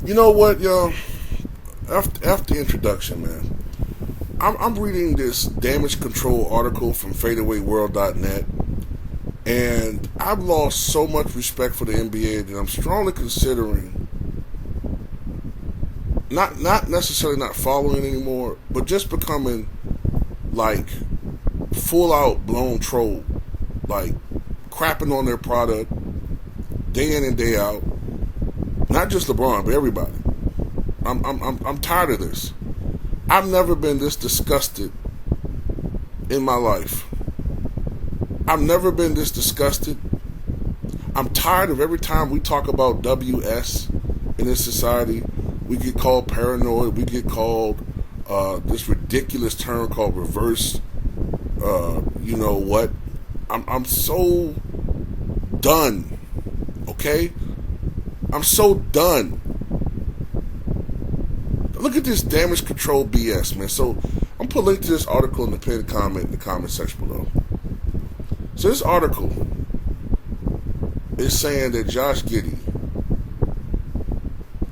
You know what, yo? After the introduction, man, I'm reading this damage control article from fadeawayworld.net, and I've lost so much respect for the NBA that I'm strongly considering not necessarily not following it anymore, but just becoming like full out blown troll, like crapping on their product day in and day out. Not just LeBron, but everybody. I'm tired of this. I've never been this disgusted in my life. I've never been this disgusted. I'm tired of every time we talk about WS in this society, we get called paranoid. We get called this ridiculous term called reverse. You know what? I'm so done. Okay? I'm so done. Look at this damage control BS, man. So I'm put a link to this article in the pinned comment in the comment section below. So this article is saying that Josh Giddey.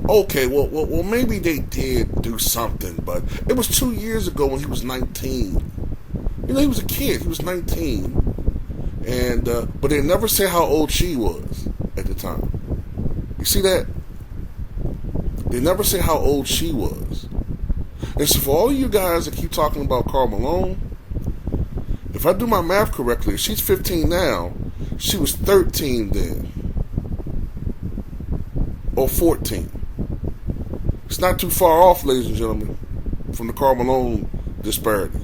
Okay, well, maybe they did do something, but it was 2 years ago when he was 19. You know, he was a kid. He was 19, and but they never say how old she was at the time. You see that? They never say how old she was. And so for all of you guys that keep talking about Karl Malone, if I do my math correctly, if she's 15 now, she was 13 then. Or 14. It's not too far off, ladies and gentlemen, from the Karl Malone disparity.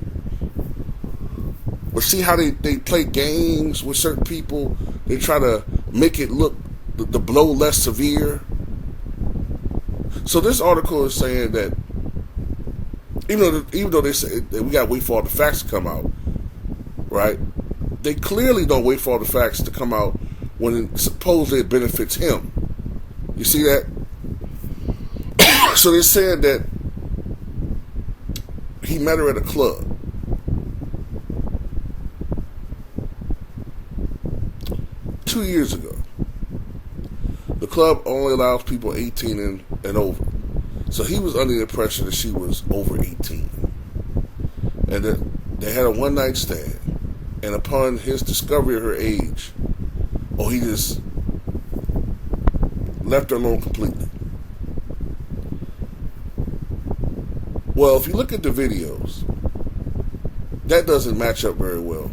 But see how they play games with certain people? They try to make it look the blow less severe. So this article is saying that even though they say that we gotta wait for all the facts to come out, right? They clearly don't wait for all the facts to come out when it supposedly benefits him. You see that? So they said that he met her at a club. Two years ago. The club only allows people 18 and over. So he was under the impression that she was over 18. And that they had a one-night stand. And upon his discovery of her age, he just left her alone completely. Well, if you look at the videos, that doesn't match up very well.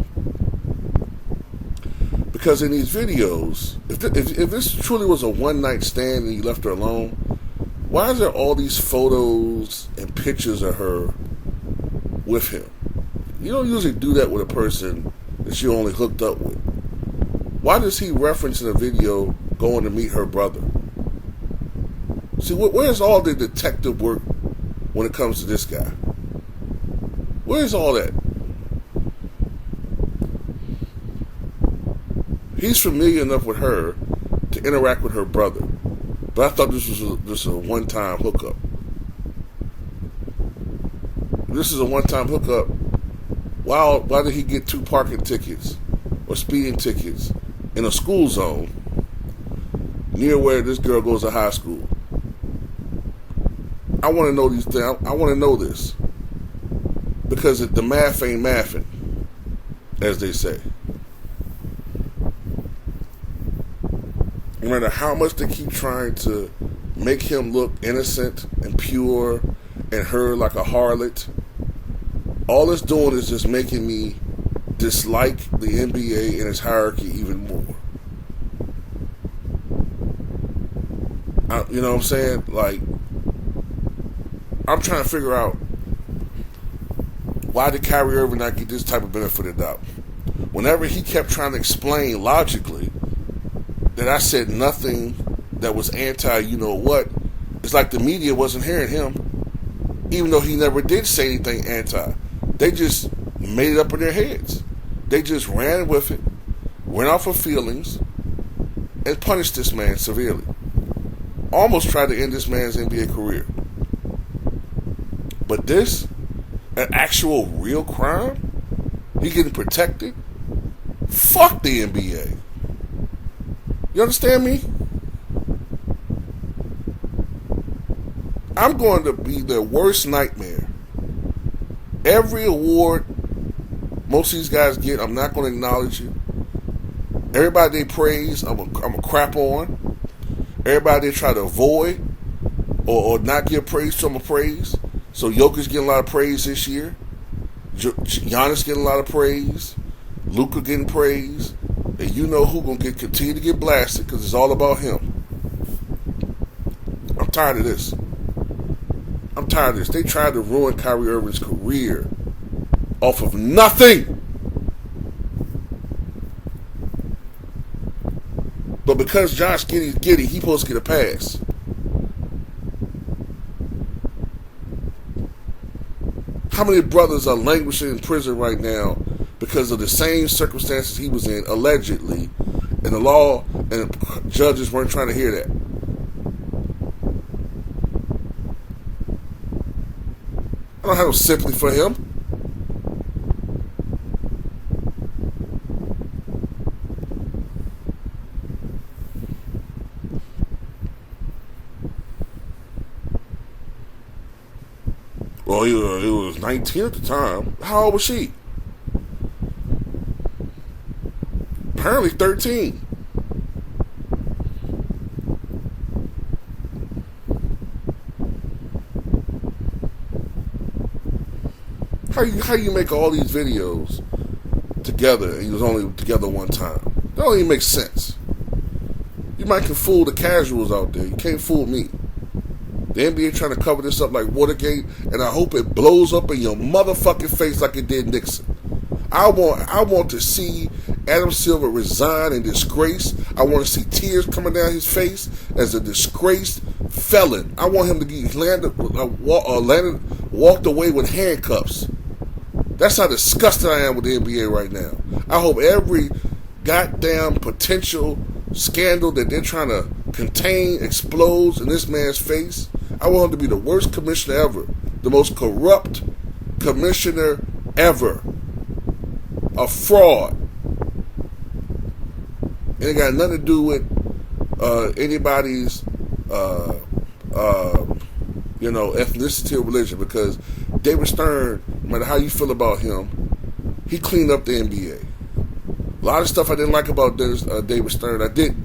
Because in these videos, if this truly was a one-night stand and you left her alone, why is there all these photos and pictures of her with him? You don't usually do that with a person that you only hooked up with. Why does he reference in a video going to meet her brother? See, where's all the detective work when it comes to this guy? Where's all that? He's familiar enough with her to interact with her brother. But I thought this was just a one-time hookup. This is a one-time hookup. Why did he get 2 parking tickets or speeding tickets in a school zone near where this girl goes to high school? I want to know these things. I want to know this. Because the math ain't mathing, as they say. No matter how much they keep trying to make him look innocent and pure and her like a harlot, all it's doing is just making me dislike the NBA and its hierarchy even more. You know what I'm saying? Like, I'm trying to figure out why did Kyrie Irving not get this type of benefit of the doubt? Whenever he kept trying to explain logically that I said nothing that was anti-you-know-what, it's like the media wasn't hearing him, even though he never did say anything anti. They just made it up in their heads. They just ran with it, went off of feelings, and punished this man severely. Almost tried to end this man's NBA career. But this, an actual real crime, he getting protected? Fuck the NBA. You understand me? I'm going to be their worst nightmare. Every award most of these guys get, I'm not going to acknowledge it. Everybody they praise, I'm a crap on. Everybody they try to avoid or not give praise to, I'm a praise. So Jokic getting a lot of praise this year. Giannis getting a lot of praise. Luka getting praise. And you know who going to continue to get blasted because it's all about him. I'm tired of this. I'm tired of this. They tried to ruin Kyrie Irving's career off of nothing. But because Josh Giddey's Giddey, he's supposed to get a pass. How many brothers are languishing in prison right now because of the same circumstances he was in, allegedly, and the law and the judges weren't trying to hear that? I don't have no sympathy for him. Well, he was 19 at the time. How old was she? Apparently 13. How you make all these videos together and you was only together one time? That don't even make sense. You might can fool the casuals out there. You can't fool me. The NBA trying to cover this up like Watergate, and I hope it blows up in your motherfucking face like it did Nixon. I want to see Adam Silver resign in disgrace. I want to see tears coming down his face as a disgraced felon. I want him to get walked away with handcuffs. That's how disgusted I am with the NBA right now. I hope every goddamn potential scandal that they're trying to contain explodes in this man's face. I want him to be the worst commissioner ever. The most corrupt commissioner ever. A fraud. And it got nothing to do with anybody's ethnicity or religion, because David Stern, no matter how you feel about him, he cleaned up the NBA. A lot of stuff I didn't like about David Stern, I didn't.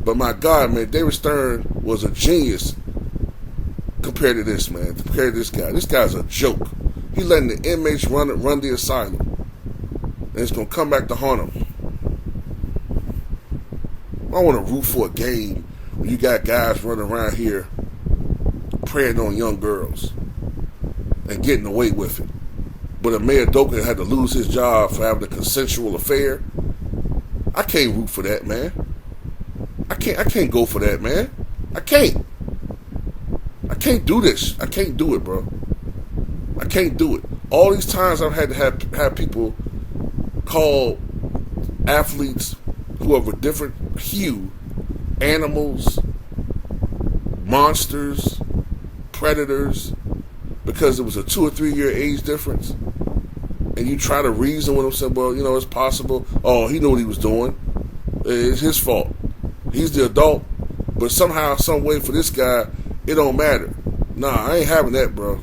But my God, man, David Stern was a genius compared to this, man. Compared to this guy. This guy's a joke. He letting the inmates run the asylum. And it's going to come back to haunt him. I want to root for a game where you got guys running around here preying on young girls and getting away with it. But if Mayor Doka had to lose his job for having a consensual affair, I can't root for that, man. I can't go for that, man. I can't do this. I can't do it, bro. I can't do it. All these times I've had to have people call athletes who have a different hue animals, monsters, predators, because it was a 2 or 3 year age difference. And you try to reason with them, say, well, it's possible. Oh, he knew what he was doing. It's his fault. He's the adult. But somehow, some way for this guy, it don't matter. Nah, I ain't having that, bro.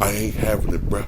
I ain't having it, bro.